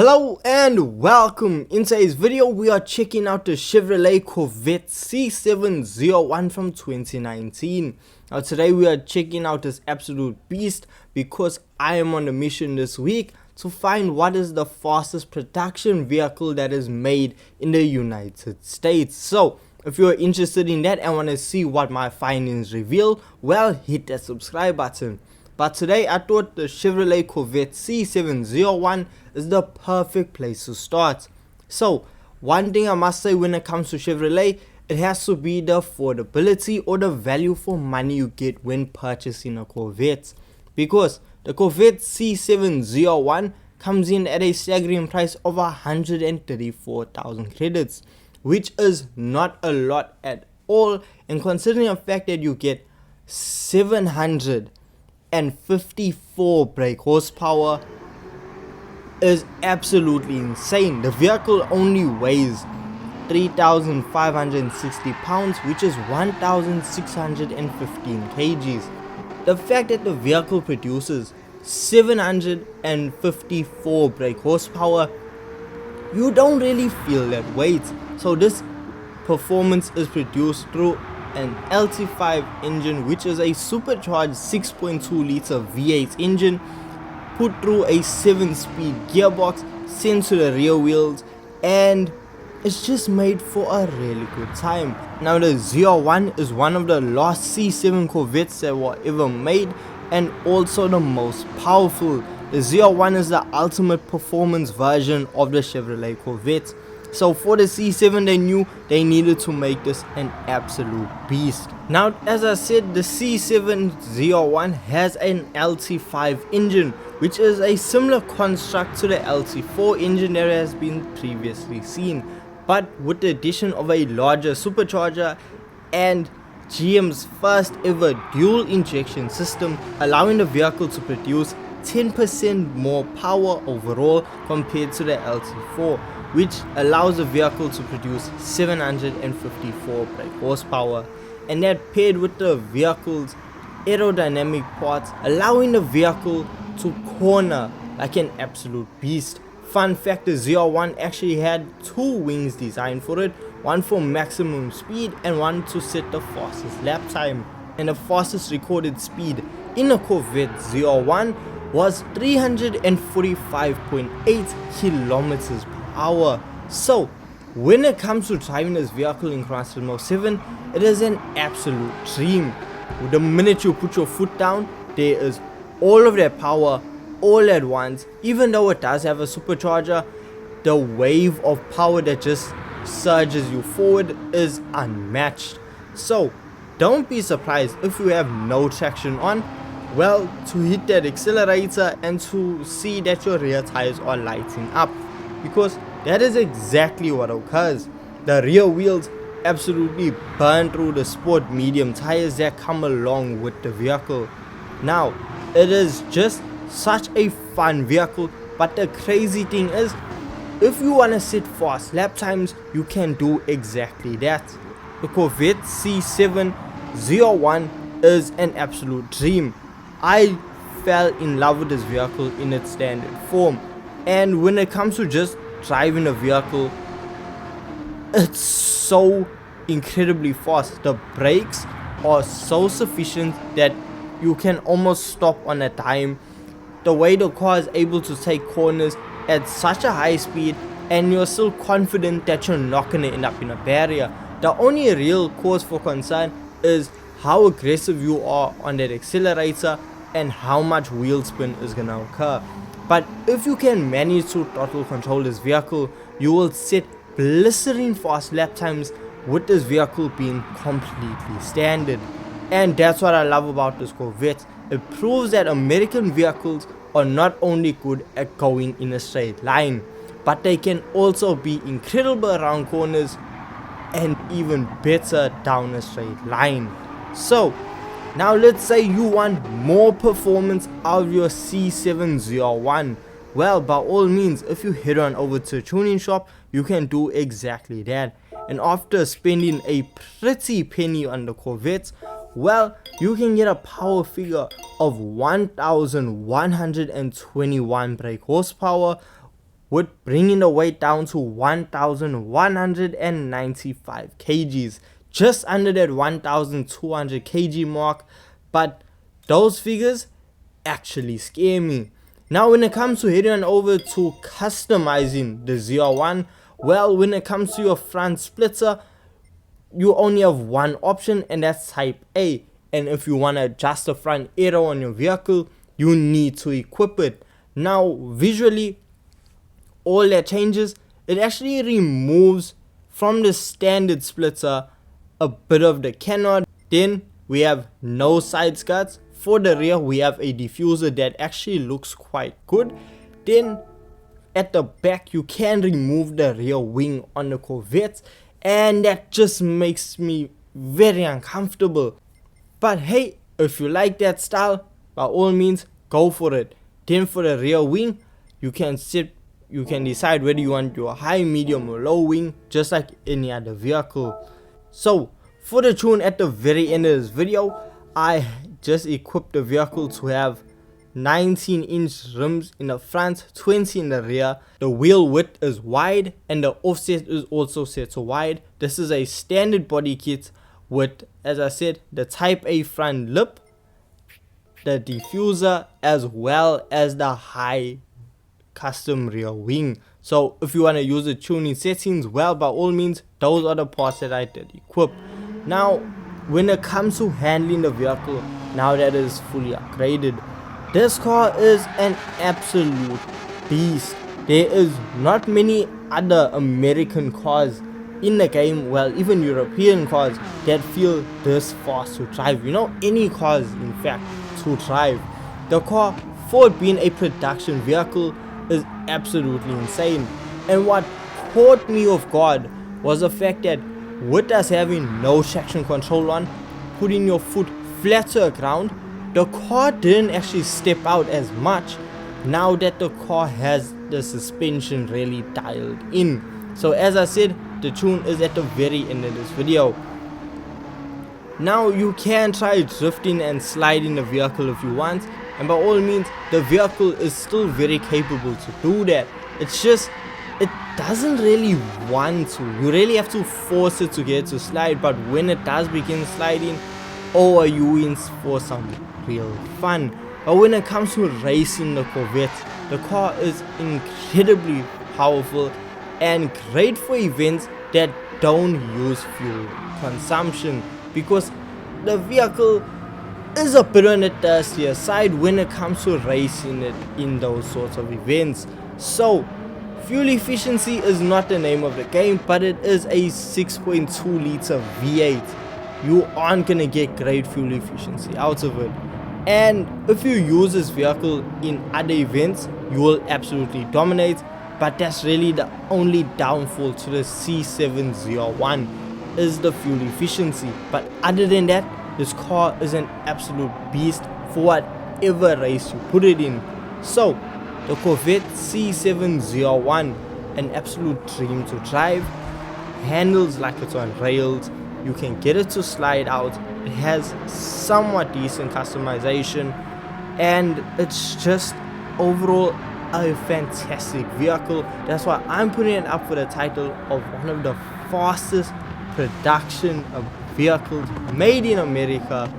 Hello and welcome. In today's video we are checking out the Chevrolet Corvette C7 ZR1 from 2019. Now today we are checking out this absolute beast because I am on a mission this week to find what is the fastest production vehicle that is made in the United States. So if you're interested in that and want to see what my findings reveal, well, hit that subscribe button. But today I thought the Chevrolet Corvette C7 ZR1 is the perfect place to start. So one thing I must say when it comes to Chevrolet, it has to be the affordability or the value for money you get when purchasing a Corvette. Because the Corvette C7 ZR1 comes in at a staggering price of 134,000 credits, which is not a lot at all, and considering the fact that you get 754 brake horsepower is absolutely insane. The vehicle only weighs 3,560 pounds, which is 1,615 kgs. The fact that the vehicle produces 754 brake horsepower, you don't really feel that weight. So this performance is produced through an LT5 engine, which is a supercharged 6.2 liter V8 engine put through a 7-speed gearbox sent to the rear wheels, and it's just made for a really good time. Now the ZR1 is one of the last C7 Corvettes that were ever made and also the most powerful. The ZR1 is the ultimate performance version of the Chevrolet Corvette. So for the C7 they knew they needed to make this an absolute beast. Now as I said, the C7 ZR1 has an LT5 engine, which is a similar construct to the LT4 engine that has been previously seen, but with the addition of a larger supercharger and GM's first ever dual injection system, allowing the vehicle to produce 10% more power overall compared to the LT4, which allows the vehicle to produce 754 brake horsepower, and that paired with the vehicle's aerodynamic parts, allowing the vehicle to corner like an absolute beast. Fun fact, the ZR1 actually had two wings designed for it, one for maximum speed and one to set the fastest lap time, and the fastest recorded speed in a Corvette ZR1 was 345.8 kilometers per hour. So when it comes to driving this vehicle in Gran Turismo 7, it is an absolute dream. The minute you put your foot down, there is all of that power all at once. Even though it does have a supercharger, the wave of power that just surges you forward is unmatched. So don't be surprised if you have no traction on, well, to hit that accelerator and to see that your rear tires are lighting up, because that is exactly what occurs. The rear wheels absolutely burn through the sport medium tires that come along with the vehicle. Now it is just such a fun vehicle, but the crazy thing is, if you want to set fast lap times, you can do exactly that. The Corvette C7 ZR1 is an absolute dream. I fell in love with this vehicle in its standard form, and when it comes to just driving a vehicle, it's so incredibly fast. The brakes are so sufficient that you can almost stop on a dime. The way the car is able to take corners at such a high speed, and you're still confident that you're not going to end up in a barrier. The only real cause for concern is how aggressive you are on that accelerator and how much wheel spin is going to occur. But if you can manage to throttle control this vehicle, you will set blistering fast lap times with this vehicle being completely standard. And that's what I love about this Corvette. It proves that American vehicles are not only good at going in a straight line, but they can also be incredible around corners and even better down a straight line. So now let's say you want more performance out of your C7 ZR1. Well, by all means, if you head on over to a tuning shop, you can do exactly that. And after spending a pretty penny on the Corvette, well, you can get a power figure of 1,121 brake horsepower with bringing the weight down to 1,195 kgs, just under that 1,200 kg mark. But those figures actually scare me. Now when it comes to heading on over to customizing the ZR1, well, when it comes to your front splitter, you only have one option, and that's type A. And if you want to adjust the front aero on your vehicle, you need to equip it. Now visually, all that changes, it actually removes from the standard splitter a bit of the canard. Then we have no side skirts. For the rear, we have a diffuser that actually looks quite good. Then at the back, you can remove the rear wing on the Corvette, and that just makes me very uncomfortable. But hey, if you like that style, by all means go for it. Then for the rear wing, you can decide whether you want your high, medium or low wing, just like any other vehicle. So for the tune at the very end of this video, I just equipped the vehicle to have 19-inch rims in the front, 20 in the rear. The wheel width is wide and the offset is also set to wide. This is a standard body kit with, as I said, the type A front lip, the diffuser, as well as the high custom rear wing. So if you want to use the tuning settings, well, by all means, those are the parts that I did equip. Now when it comes to handling the vehicle, now that it is fully upgraded, this car is an absolute beast. There is not many other American cars in the game, well, even European cars, that feel this fast to drive. You know, any cars in fact to drive. The car, for it being a production vehicle, is absolutely insane. And what caught me off guard was the fact that with us having no traction control on, putting your foot flat to the ground, the car didn't actually step out as much now that the car has the suspension really dialed in. So as I said, the tune is at the very end of this video. Now you can try drifting and sliding the vehicle if you want, and by all means the vehicle is still very capable to do that. It's just, it doesn't really want to. You really have to force it to get to slide, but when it does begin sliding, oh, are you in for some real fun. But when it comes to racing the Corvette, the car is incredibly powerful and great for events that don't use fuel consumption, because the vehicle is a bit on the thirstier side when it comes to racing it in those sorts of events. So fuel efficiency is not the name of the game, but it is a 6.2 liter V8. You aren't gonna get great fuel efficiency out of it. And if you use this vehicle in other events, you will absolutely dominate. But that's really the only downfall to the C7 ZR1, is the fuel efficiency. But other than that, this car is an absolute beast for whatever race you put it in. So the Corvette C7 ZR1, an absolute dream to drive. Handles like it's on rails. You can get it to slide out. It has somewhat decent customization, and it's just overall a fantastic vehicle. That's why I'm putting it up for the title of one of the fastest production of vehicles made in America,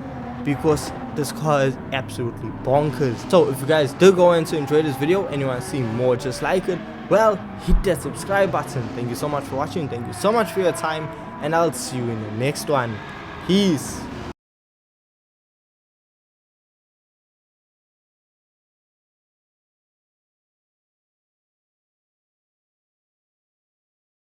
because this car is absolutely bonkers. So if you guys did go in to enjoy this video and you want to see more just like it, well, hit that subscribe button. Thank you so much for watching. Thank you so much for your time, and I'll see you in the next one. Peace.